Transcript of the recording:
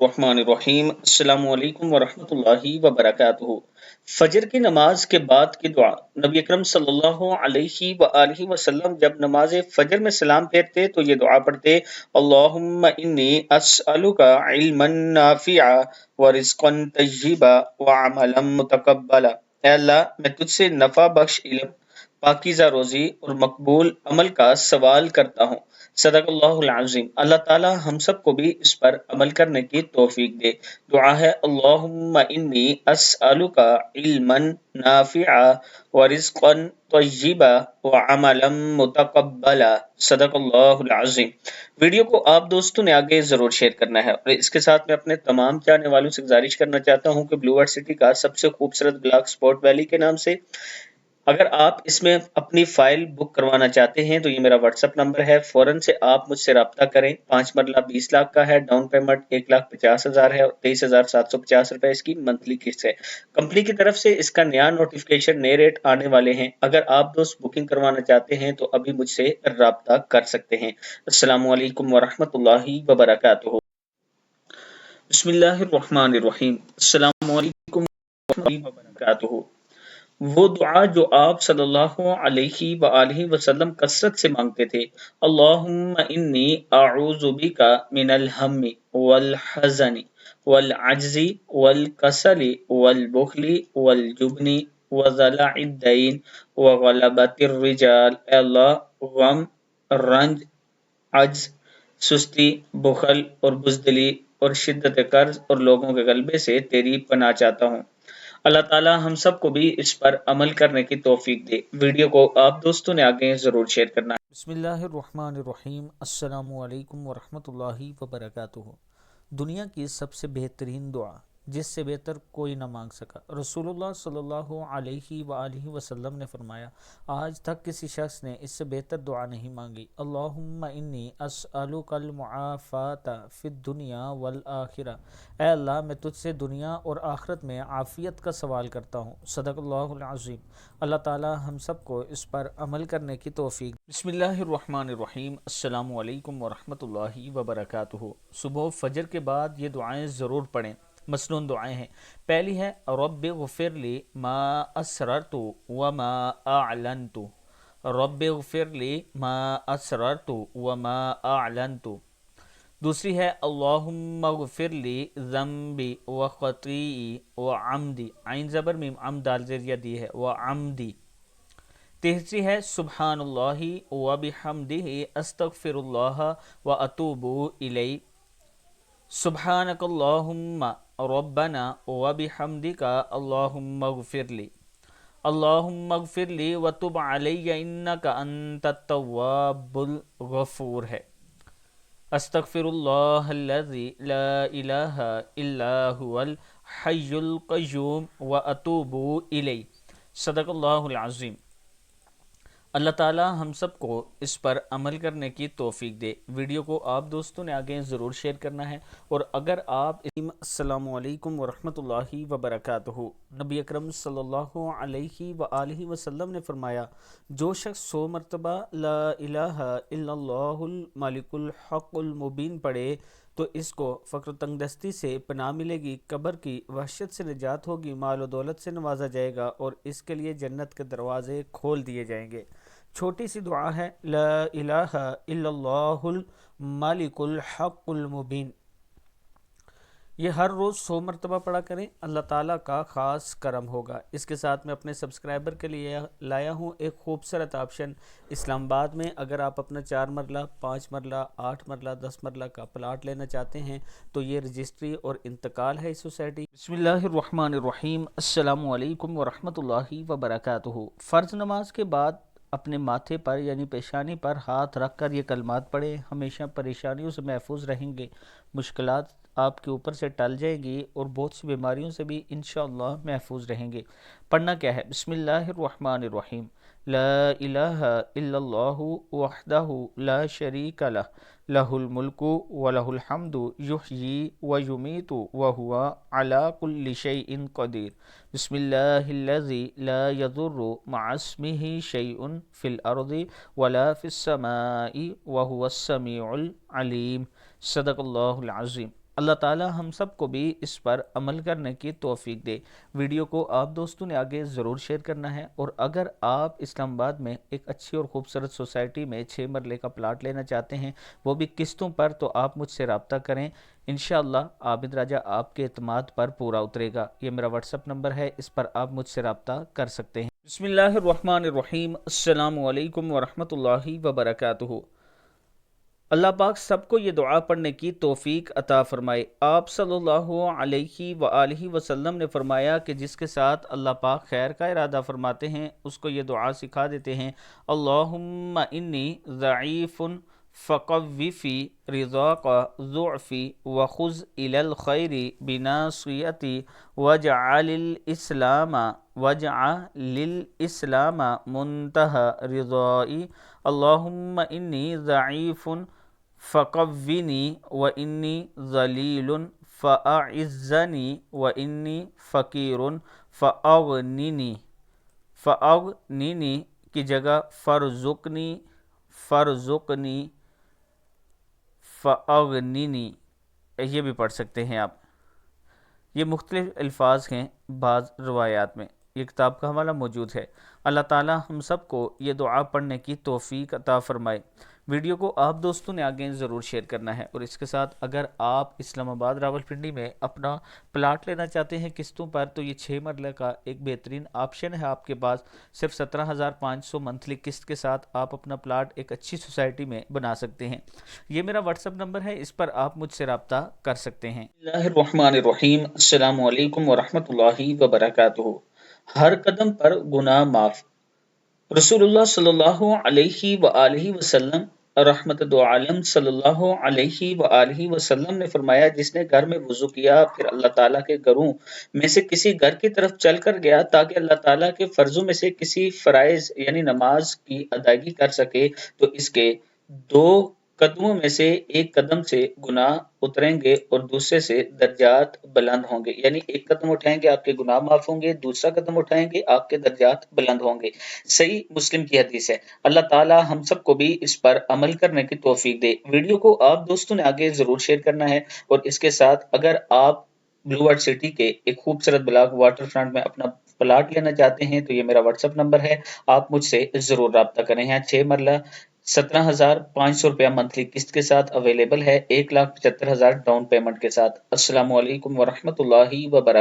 الرحمن الرحیم السلام علیکم ورحمۃ اللہ وبرکاتہ۔ فجر کی نماز کے بعد کی دعا۔ نبی اکرم صلی اللہ علیہ وآلہ وسلم جب نماز فجر میں سلام پھیرتے تو یہ دعا پڑھتے: اللہم انی اسألک علما نافعا ورزقا طیبا وعملا متقبلا۔ اے اللہ، میں تجھ سے نفع بخش علم، پاکیزہ روزی اور مقبول عمل کا سوال کرتا ہوں۔ صدق اللہ العظیم۔ اللہ تعالی ہم سب کو بھی اس پر عمل کرنے کی توفیق دے۔ دعا ہے: اللہم انی اسألک علما نافعا ورزقا طیبا وعملا متقبلا۔ صدق اللہ العظیم۔ ویڈیو کو آپ دوستوں نے آگے ضرور شیئر کرنا ہے، اور اس کے ساتھ میں اپنے تمام چاہنے والوں سے گزارش کرنا چاہتا ہوں کہ بلو ورڈ سٹی کا سب سے خوبصورت بلاگ سپورٹ ویلی کے نام سے اگر آپ اس میں اپنی فائل بک کروانا چاہتے ہیں تو یہ میرا واٹس ایپ نمبر ہے، فوراً سے آپ مجھ سے رابطہ کریں۔ 5 مرلہ 20 لاکھ کا ہے، ڈاؤن پیمنٹ 1,50,000 ہے اور 23,750 روپے اس کی منتھلی قسط ہے۔ کمپنی کی طرف سے اس کا نیا نوٹیفیکیشن نئے ریٹ آنے والے ہیں۔ اگر آپ دوست بکنگ کروانا چاہتے ہیں تو ابھی مجھ سے رابطہ کر سکتے ہیں۔ السلام علیکم ورحمۃ اللہ وبرکاتہ۔ بسم اللہ الرحمن الرحیم۔ السلام علیکم ورحمۃ اللہ وبرکاتہ۔ وہ دعا جو آپ صلی اللہ علیہ وآلہ وسلم کثرت سے مانگتے تھے: اللہم انی اعوذ بک من الہم والحزن والعجز والکسل والبخل والجبن وضلع الدین وغلبۃ الرجال۔ اے اللہ، غم، رنج، عجز، سستی، بخل اور بزدلی اور شدت قرض اور لوگوں کے غلبے سے تیری پناہ چاہتا ہوں۔ اللہ تعالی ہم سب کو بھی اس پر عمل کرنے کی توفیق دے۔ ویڈیو کو آپ دوستوں نے آگے ضرور شیئر کرنا ہے۔ بسم اللہ الرحمن الرحیم۔ السلام علیکم ورحمۃ اللہ وبرکاتہ۔ دنیا کی سب سے بہترین دعا جس سے بہتر کوئی نہ مانگ سکا۔ رسول اللہ صلی اللہ علیہ وآلہ وسلم نے فرمایا، آج تک کسی شخص نے اس سے بہتر دعا نہیں مانگی۔ اللہم انی اسألک المعافاۃ فی الدنیا والآخرہ۔ اے اللہ، میں تجھ سے دنیا اور آخرت میں عافیت کا سوال کرتا ہوں۔ صدق اللہ العظیم۔ اللہ تعالی ہم سب کو اس پر عمل کرنے کی توفیق۔ بسم اللہ الرحمن الرحیم۔ السلام علیکم ورحمۃ اللہ وبرکاتہ۔ صبح فجر کے بعد یہ دعائیں ضرور پڑھیں۔ مسنون دعائیں ہیں۔ پہلی ہے: رب اغفر لی ما اسررت وما اعلنت۔ رب اغفر لی ما اسررت وما اعلنت۔ دوسری ہے: اللہم اغفر لی ذنبی وخطیئی وعمدی۔ عین زبر میم عمد دال زیر یا دی ہے، وعمدی۔ تیسری ہے: سبحان اللہ وبحمدہ استغفر اللہ واتوب الیہ۔ سبحانک اللہم ربنا وبحمدک اللہم اغفر لی۔ اللہم اغفر لی وتب علی انک انت التواب الغفور ہے۔ استغفر اللہ الذی لا الہ الا هو الحی القیوم واتوب الیہ۔ صدق اللہ العظیم۔ اللہ تعالی ہم سب کو اس پر عمل کرنے کی توفیق دے۔ ویڈیو کو آپ دوستوں نے آگے ضرور شیئر کرنا ہے، اور اگر آپ السلام علیکم ورحمۃ اللہ وبرکاتہ۔ نبی اکرم صلی اللہ علیہ وآلہ وسلم نے فرمایا، جو شخص 100 مرتبہ لا الہ الا اللہ الملک الحق المبین پڑھے تو اس کو فقر و تنگ دستی سے پناہ ملے گی، قبر کی وحشت سے نجات ہوگی، مال و دولت سے نوازا جائے گا، اور اس کے لیے جنت کے دروازے کھول دیے جائیں گے۔ چھوٹی سی دعا ہے: لا الہ الا اللہ الملک الحق المبین۔ یہ ہر روز 100 مرتبہ پڑھا کریں، اللہ تعالیٰ کا خاص کرم ہوگا۔ اس کے ساتھ میں اپنے سبسکرائبر کے لیے لایا ہوں ایک خوبصورت آپشن۔ اسلام آباد میں اگر آپ اپنا 4 مرلہ 5 مرلہ 8 مرلہ 10 مرلہ کا پلاٹ لینا چاہتے ہیں تو یہ رجسٹری اور انتقال ہے اس سوسائٹی۔ بسم اللہ الرحمن الرحیم۔ السلام علیکم ورحمۃ اللہ وبرکاتہ۔ فرض نماز کے بعد اپنے ماتھے پر یعنی پیشانی پر ہاتھ رکھ کر یہ کلمات پڑھیں۔ ہمیشہ پریشانیوں سے محفوظ رہیں گے، مشکلات آپ کے اوپر سے ٹل جائیں گی، اور بہت سی بیماریوں سے بھی انشاءاللہ محفوظ رہیں گے۔ پڑھنا کیا ہے؟ بسم اللہ الرحمن الرحیم۔ لا الہ الا اللہ وحدہ لا شریک لہ، لہ الملک ولہ الحمد یحیی ویمیت وہو علی کل شیء قدیر۔ بسم اللہ الذی لا یضر مع اسمہ شیء فی الارض ولا فی السماء وہو السمیع العلیم۔ صدق اللہ العظیم۔ اللہ تعالی ہم سب کو بھی اس پر عمل کرنے کی توفیق دے۔ ویڈیو کو آپ دوستوں نے آگے ضرور شیئر کرنا ہے، اور اگر آپ اسلام آباد میں ایک اچھی اور خوبصورت سوسائٹی میں 6 مرلے کا پلاٹ لینا چاہتے ہیں، وہ بھی قسطوں پر، تو آپ مجھ سے رابطہ کریں۔ انشاءاللہ عابد راجہ آپ کے اعتماد پر پورا اترے گا۔ یہ میرا واٹس ایپ نمبر ہے، اس پر آپ مجھ سے رابطہ کر سکتے ہیں۔ بسم اللہ الرحمن الرحیم۔ السلام علیکم ورحمۃ اللہ وبرکاتہ۔ اللہ پاک سب کو یہ دعا پڑھنے کی توفیق عطا فرمائے۔ آپ صلی اللہ علیہ وآلہ وسلم نے فرمایا کہ جس کے ساتھ اللہ پاک خیر کا ارادہ فرماتے ہیں اس کو یہ دعا سکھا دیتے ہیں، اللہم انی ضعیف فقوی فی رضاک ضعفی وخذ الی الخیر بناصیتی واجعل الاسلام منتہى رضائی، اللہم انی ضعیف فقوینی وانی ذلیل فاعزنی وانی فقیر فاغننی کی جگہ فرزقنی فاغننی، یہ بھی پڑھ سکتے ہیں آپ۔ یہ مختلف الفاظ ہیں بعض روایات میں، یہ کتاب کا حوالہ موجود ہے۔ اللہ تعالی ہم سب کو یہ دعا پڑھنے کی توفیق عطا فرمائے۔ ویڈیو کو آپ دوستوں نے آگے ضرور شیئر کرنا ہے، اور اس کے ساتھ اگر آپ اسلام آباد راولپنڈی میں اپنا پلاٹ لینا چاہتے ہیں قسطوں پر، تو یہ 6 مرلے کا ایک بہترین آپشن ہے آپ کے پاس۔ صرف 17,500 منتھلی قسط کے ساتھ آپ اپنا پلاٹ ایک اچھی سوسائٹی میں بنا سکتے ہیں۔ یہ میرا واٹس ایپ نمبر ہے، اس پر آپ مجھ سے رابطہ کر سکتے ہیں۔ بسم اللہ الرحمن الرحیم۔ السلام علیکم ورحمۃ اللہ وبرکاتہ۔ ہر قدم پر گناہ معاف۔ رسول اللہ صلی اللہ علیہ وآلہ وسلم، رحمت دو عالم صلی اللہ علیہ وآلہ وسلم نے فرمایا، جس نے گھر میں وضو کیا پھر اللہ تعالیٰ کے گھروں میں سے کسی گھر کی طرف چل کر گیا تاکہ اللہ تعالیٰ کے فرضوں میں سے کسی فرائض یعنی نماز کی ادائیگی کر سکے، تو اس کے 2 قدموں میں سے ایک قدم سے گناہ اتریں گے اور دوسرے سے درجات بلند ہوں گے۔ یعنی ایک قدم اٹھائیں گے آپ کے گناہ معاف ہوں گے، دوسرا قدم اٹھائیں گے آپ کے درجات بلند ہوں گے۔ صحیح مسلم کی حدیث ہے۔ اللہ تعالی ہم سب کو بھی اس پر عمل کرنے کی توفیق دے۔ ویڈیو کو آپ دوستوں نے آگے ضرور شیئر کرنا ہے، اور اس کے ساتھ اگر آپ بلو ورڈ سٹی کے ایک خوبصورت بلاک واٹر فرنٹ میں اپنا پلاٹ لینا چاہتے ہیں، تو یہ میرا واٹس ایپ نمبر ہے، آپ مجھ سے ضرور رابطہ کریں۔ یہاں 6 مرلہ 17,500 روپیہ منتھلی قسط کے ساتھ اویلیبل ہے، 1,75,000 ڈاؤن پیمنٹ کے ساتھ۔ السلام علیکم ورحمۃ اللہ وبرکاتہ۔